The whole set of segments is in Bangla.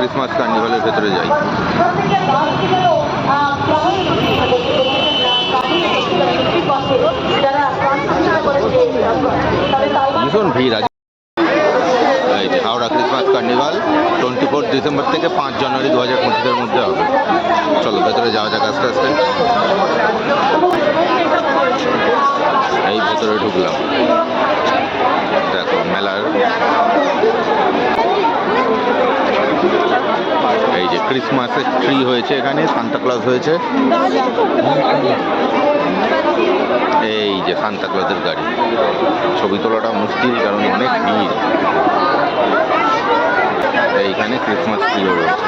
ক্রিসমাস কার্নিভালের ভেতরে যাই। ভীষণ ভিড় আছে। হাওড়া ক্রিসমাস কার্নিভাল 24 ডিসেম্বর থেকে 5 জানুয়ারি 2025 মধ্যে হবে। চলো ভেতরে যাওয়া যাক আস্তে আস্তে। এই ভেতরে ঢুকলাম, দেখো মেলার এই যে ক্রিসমাসের ট্রি হয়েছে, এখানে সান্তা ক্লজ হয়েছে। এই যে সান্তা ক্লজের গাড়ি, ছবি তোলাটা মুশকিল কারণ অনেক ভিড়। এইখানে ক্রিসমাস ট্রিও রয়েছে।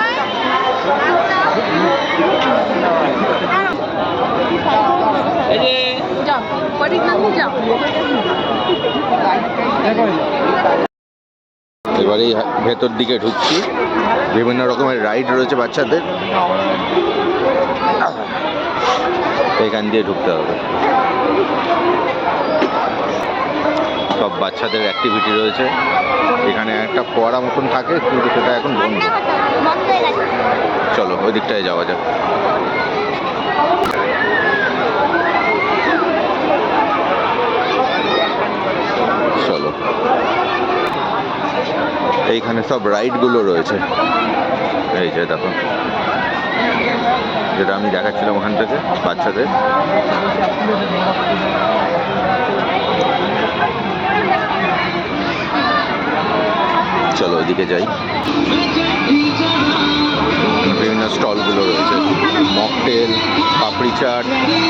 এবারে ভেতর দিকে ঢুকছি, বিভিন্ন রকমের রাইড রয়েছে বাচ্চাদের, এখান দিয়ে ঢুকতে হবে। সব বাচ্চাদের অ্যাক্টিভিটি রয়েছে। এখানে একটা ফোয়ারা মতন থাকে কিন্তু সেটা এখন বন্ধ। চলো ওই দিকটায় যাওয়া যাক। চলো, এইখানে সব রাইডগুলো রয়েছে। এই যে দেখো, যেটা আমি দেখাচ্ছিলাম ওখান থেকে বাচ্চাদের। চলো ওইদিকে যাই। বিভিন্ন স্টলগুলো রয়েছে, মকটেল, পাপড়ি চাট।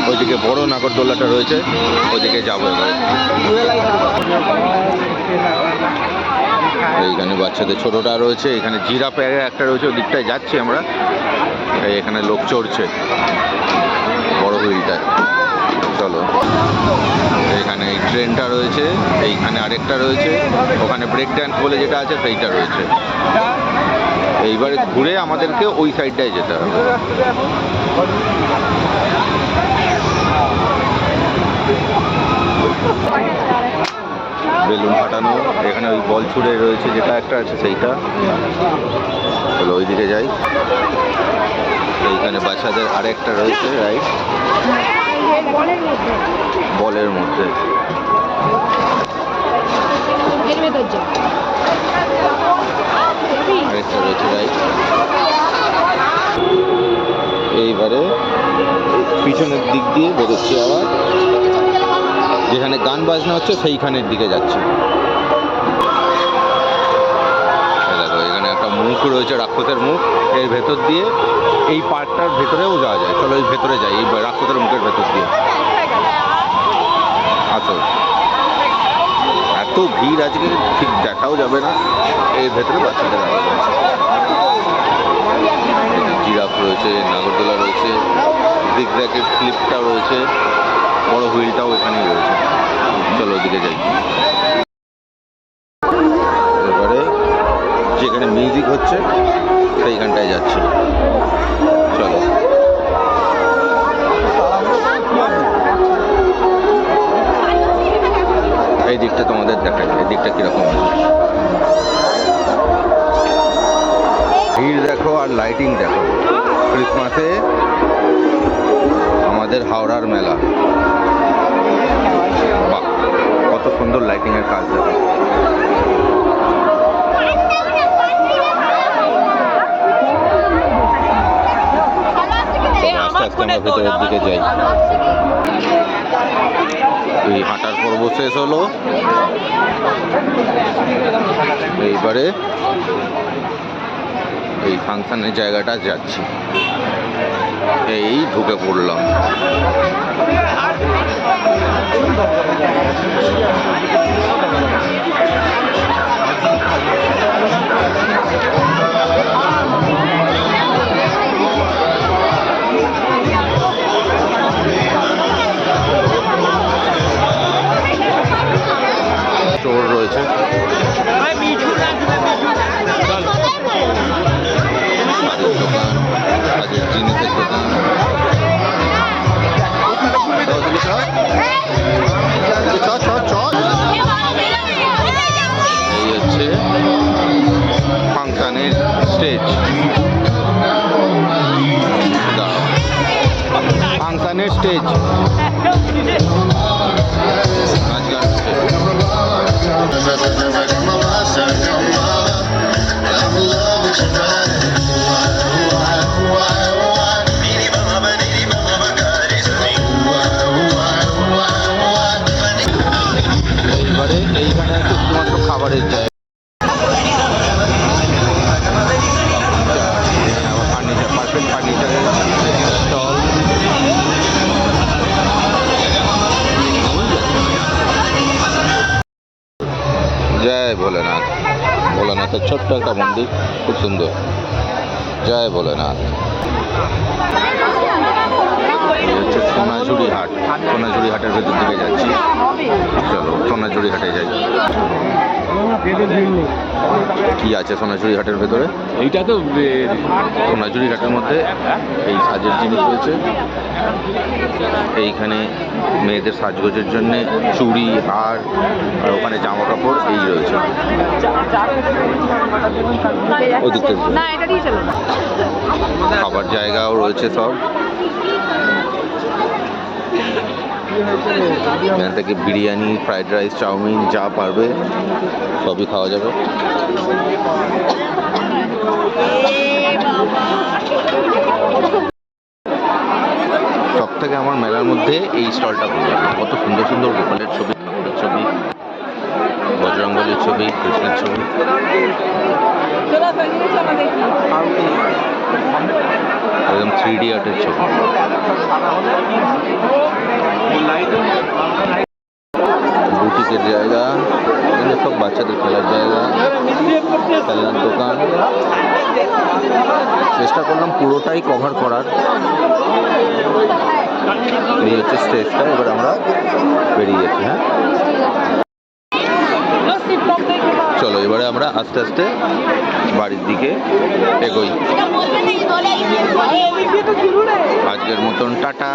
ওইদিকে বড় নাগরদোলাটা রয়েছে, ওইদিকে যাবো এবার। এইখানে বাচ্চাদের ছোটটা রয়েছে, এখানে জিরাফ একটা রয়েছে, ওই দিকটায় যাচ্ছি আমরা। এখানে লোক চড়ছে বড় হুইলটায়। চলো, এখানে এই ট্রেনটা রয়েছে, এইখানে আরেকটা রয়েছে, ওখানে ব্রেক ড্যান্স বলে যেটা আছে সেইটা রয়েছে। এইবারে ঘুরে আমাদেরকে ওই সাইডটায় যেতে হবে। বেলুন ফাটানো, এখানে ওই বল ছুড়ে রয়েছে যেটা একটা আছে সেইটা। চলো ওইদিকে যাই। এইখানে বাচ্চাদের আরেকটা রয়েছে রাইড, বলের মধ্যে। আরেকটা রয়েছে রাইড। এইবারে পিছনের দিক দিয়ে বেরোচ্ছি, আবার যেখানে গান বাজনা হচ্ছে সেইখানের দিকে যাচ্ছি। দেখো এখানে একটা মুখ রয়েছে, রাক্ষসের মুখ। এর ভেতর দিয়ে এই পার্কটার ভেতরেও যাওয়া যায়। চলো এই ভেতরে যাই, এই রাক্ষসের মুখের ভেতর দিয়ে। আসো, এত ভিড় আজকে ঠিক দেখাও যাবে না। এর ভেতরে বাচ্চাদের জিরাফ রয়েছে, নাগরদোলা রয়েছে, জিগজ্যাগের স্লিপটা রয়েছে, বড় হুইলটাও এখানেই রয়েছে। চলো ওদিকে যাই। এবারে যেখানে মিউজিক হচ্ছে সেইখানটায় যাচ্ছি। চলো, এই দিকটা তোমাদের দেখাই, এই দিকটা কিরকম আছে। ভিড় দেখো আর লাইটিং দেখো। ক্রিসমাসে আমাদের হাওড়ার মেলা, বাহ কত সুন্দর লাইটিং এর কাজ দেখো। আস্তে আস্তে আমরা ভেতরের দিকে যাই। এই হাঁটার পর্ব শেষ হলো, এইবারে এই ফাংশনের জায়গাটা যাচ্ছি। এই ঢুকে পড়লাম। স্টোর রয়েছে, দোকান, কাজের জিনিসের দোকান। এই হচ্ছে ফাংশনের স্টেজ। স্টেজ, নাচ গান হচ্ছে। এইবারে এইখানে হচ্ছে শুধুমাত্র খাবারের জায়গা, ফার্নিচার, পারফেক্ট ফার্নিচারের স্টল। জয় ভোলেনাথ। ভোলেনাথের ছোট্ট একটা মন্দির, খুব সুন্দর। জয় ভোলেনাথ। এই হচ্ছে সোনাঝুরি হাট। সোনাঝুরি হাটের ভেতর দিকে যাচ্ছি, চলো সোনাঝুরি হাটে যাই। কি আছে সোনাঝুরি হাটের ভেতরে? এইটা তো সোনাঝুরি হাটের মধ্যে এই সাজের জিনিস রয়েছে। এইখানে মেয়েদের সাজগোজের জন্য চুড়ি, হার, আর ওখানে জামা কাপড় এই রয়েছে। ওই দিকটা খাবার জায়গাও রয়েছে সব। এখান থেকে বিরিয়ানি, ফ্রাইড রাইস, চাউমিন যা পারবে সবই খাওয়া যাবে। সব থেকে আমার মেলার মধ্যে এই স্টলটা ভালো লাগে। কত সুন্দর সুন্দর গোপালের ছবি, ঠাকুরের ছবি, বজরঙ্গলের ছবি, কৃষ্ণের ছবি। একদম 3D আর্টের ছবি। বুটিকের জায়গা, এগুলো সব বাচ্চাদের খেলার জায়গা, খেলনার দোকান। চেষ্টা করলাম পুরোটাই কভার করার। এই হচ্ছে স্টেজটা, এবার আমরা বেরিয়ে যাচ্ছি। হ্যাঁ চলো এবারে আমরা আস্তে আস্তে বাড়ির দিকে এগোই। আজকের মতন টাটা।